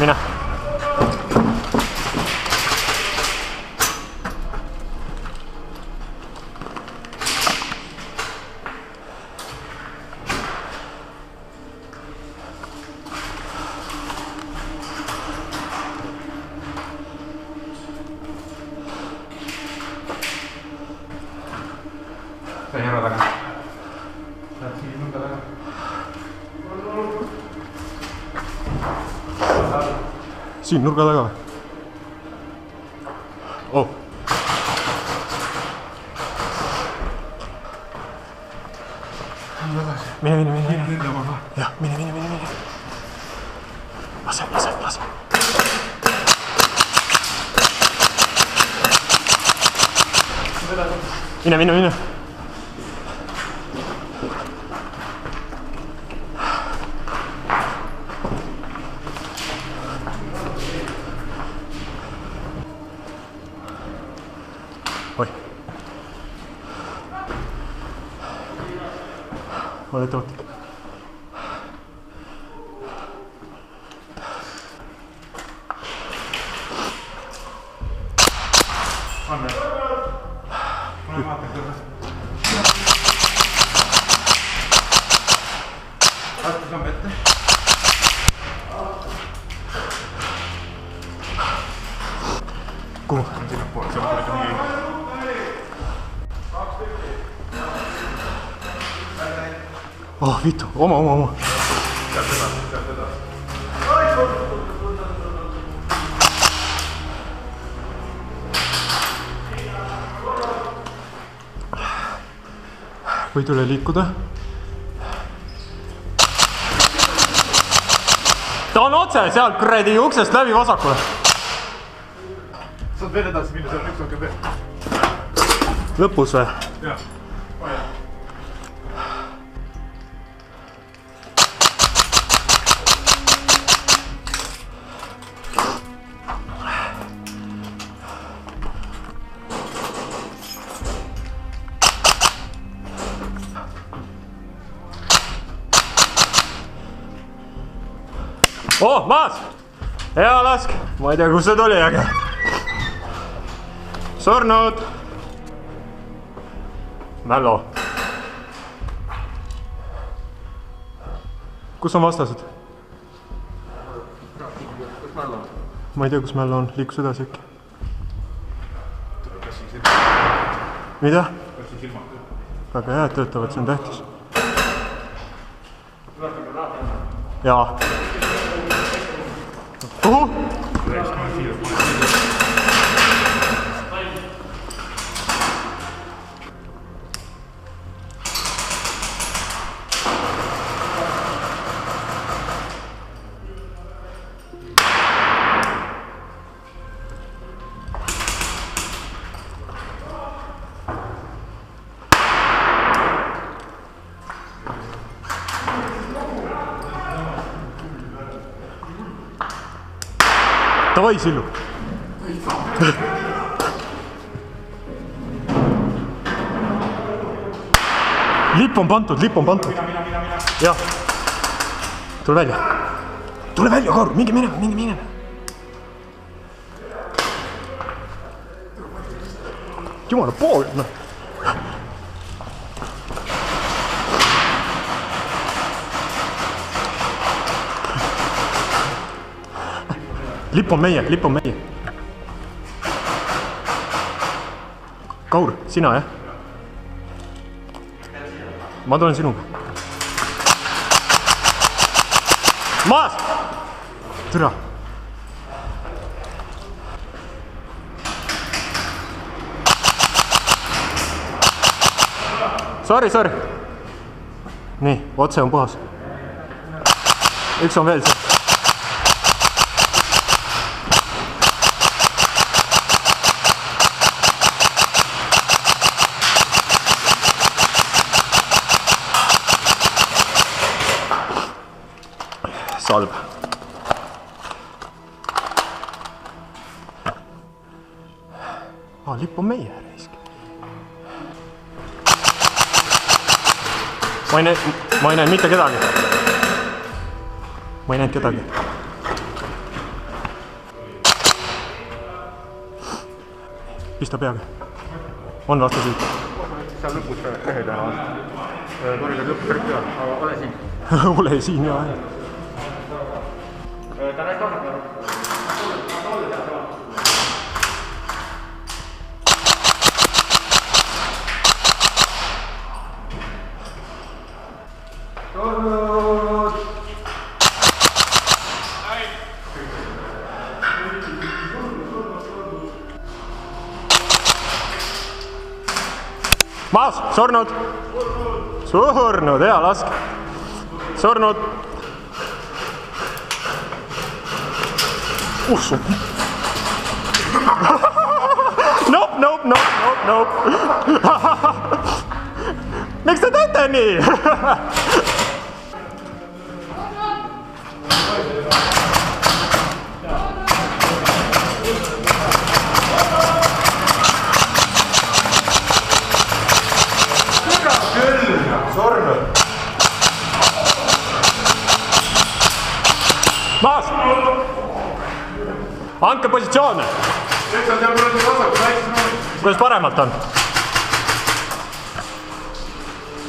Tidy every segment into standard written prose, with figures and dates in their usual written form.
mine. Sain ära taga. Lähed siin nurga taga. Siin nurga taga. Oh. Mine. Jah, mine. Lase. Mine. Oi. Ole ettevaatlik. Anne. Ole vaatan kõrvas. Astu samm ette. Kuhu? Sinna poole, see on nii. Oh, vitu, oma. Sealt edasi. Võid üle liikuda. Ta on otse seal kuradi uksest läbi vasakule. Saad veel edasi minna, seal on üks okei veel. Lõpus või? Jah, vaja. Oh, maas! Hea lask! Ma ei tea, kus see tuli, aga... Surnud! Mällo. Kus on vastased? Kus Mällo on? Ma ei tea, kus Mällo on. Liikus edasi äkki. Mida? Väga hea, et töötavad, see on tähtis. Jaa. Kuhu? Davai, Sillu! Lipp on pantud. Jah. Tule välja, Kaur, minge minema. Jumala pool, noh. Lipp on meie. Kaur, sina, jah? Ma tulen sinuga. Maas! Türa! Sorry. Nii, otse on puhas. Üks on veel see. Salb. Lipp on meie reisk. Ma ei näinud mitte kedagi. pista peaga. on vastaseid. seal lõpus lehe tõenäoliselt. korraldad lõpus kõik peal, aga ole siin. ole siin ja. ta näeb kasutada. Maas, surnud. Surnud, hea lask. Surnud. Ussu. Nope. Miks te teete nii? Surnud. Maas! Andke positsioone! Nüüd on seal kuradi vasak, väikses ruumis. Kuidas paremalt on?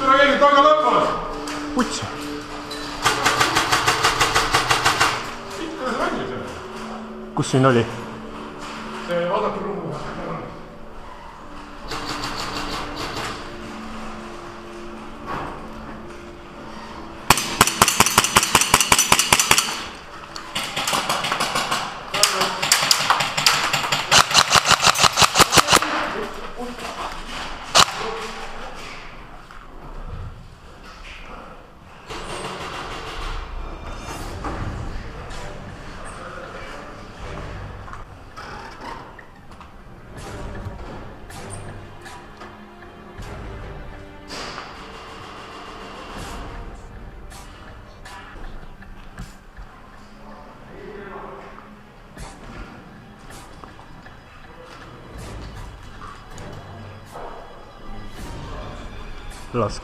Tule keegi taga lõpus! Puts! Kuidas välja see? Kus siin oli? See vasak ruum.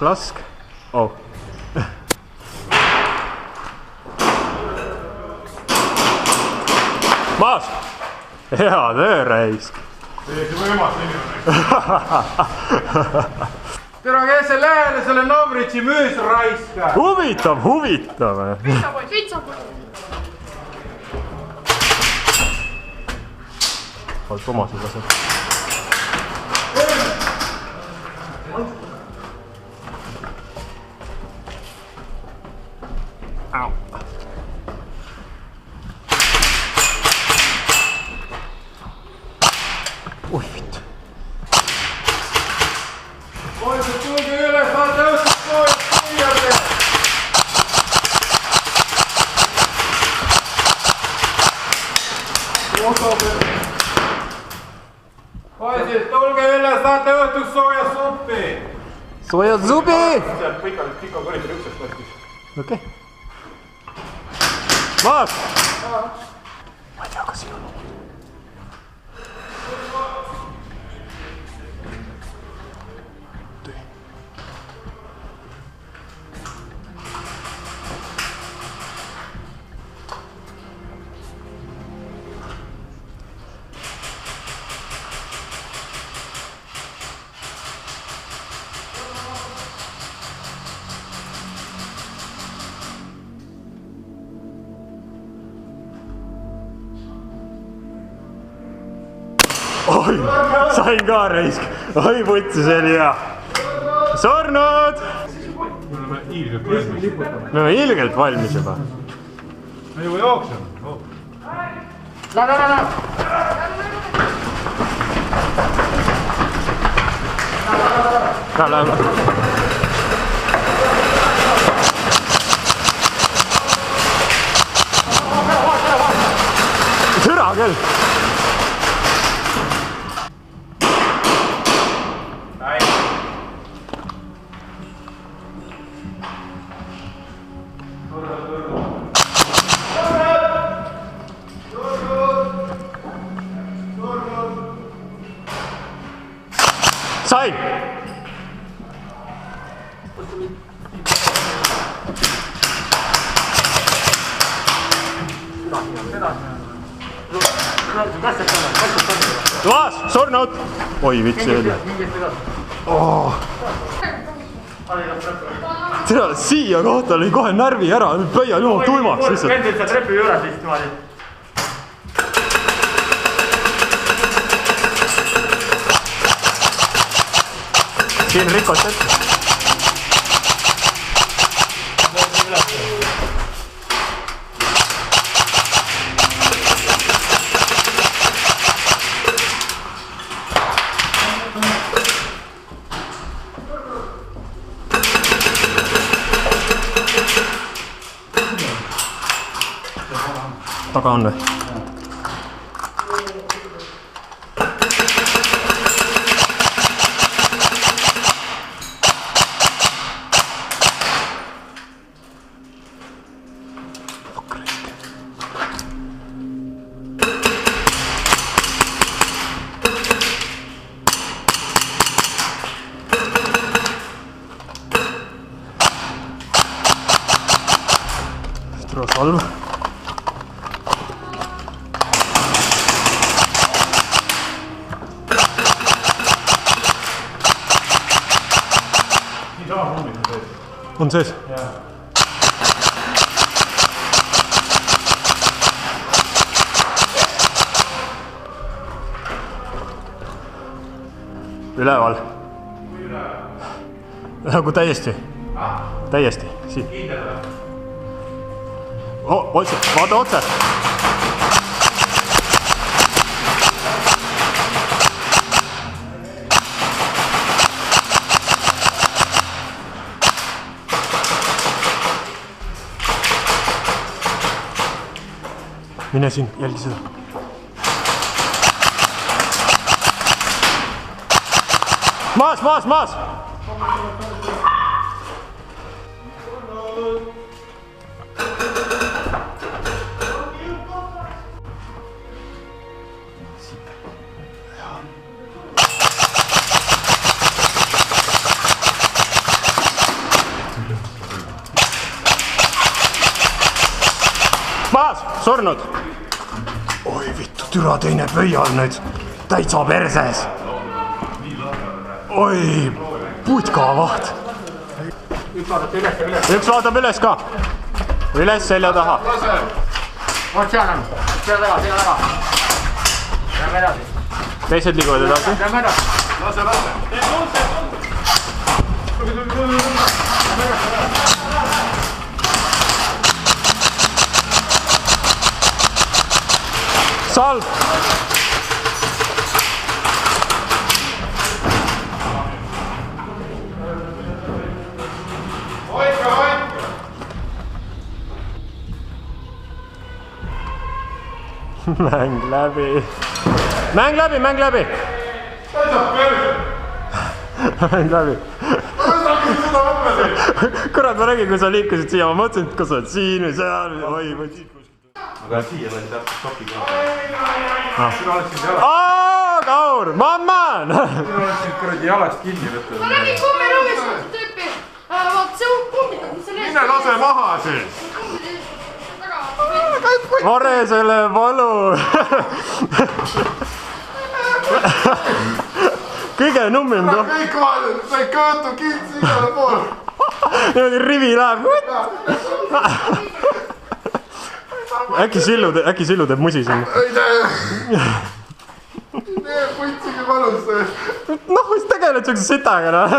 Lask. Oh. Maas! Hea töö, Reisk! Täiesti võimas inimene. Tere, kes see lähele selle Navritši müüs raiska? Huvitav! Pitsapoi! Oled omasid lased. Au. Oi vitt. Poisid, tulge üles, saate õhtust poisid kuiarde! Poisid, tulge üles, saate õhtust sooja suppi! Sooja zubi! Sealt pikalt pika koridori uksest võttis. Okei. Maas! Ma ei tea, kas siin on. Oi, sain ka Reisk. Oi, putsi, see oli hea. Surnud! Me oleme ilgelt valmis. Me oleme ilgelt valmis juba. Me juba jookseme. Lähme. Türa küll. Sain! Kas Toas, surnud! Oi, vitsi välja. Tere, siia kohta oli kohe närvi ära, nüüd pöian jumal tuimaks lihtsalt. Vendid seal trepi juures vist niimoodi. Siin rikot ette. Taga on või? Tule salv. On sees? Üleval. Nagu täiesti. Täiesti. Siin. Otse. Vaata otse. Mine siin, jälgi seda. Maas, maas, maas! Maas, surnud! Oi vittu, türa teine pöia on nüüd täitsa perses. Oi, putkavaht. Üks vaatab üles ka. Üles selja taha. Oot seal on. Selja taga. Lähme edasi. Teised liiguvad edasi. Lähme edasi. Lase. Salv! Mäng läbi. Mäng läbi, mäng läbi. Mäng läbi. Kurat, ma nägin, kui sa liikusid siia, ma mõtlesin, et kas sa oled siin või seal või oi, või siit kuskilt. Aga siia võin täpselt soki ka. Sina oleksid jalast. Kaur, mamman! Sina oleksid kuradi jalast kinni võtta. Ma nägin kummiruumis võtta tüüpi. Vaat see kummid on selle eest. Mine lase maha siis. Vare selle valu! Kõige nummim toh. Kõik vaadad, sa ei kõõtu kiitsi igale poole. Niimoodi rivi läheb. Äkki Sillu teeb musi sinna. Ei tee. Tee puitsigi palus. Noh, mis tegeled siukse sitaga, noh.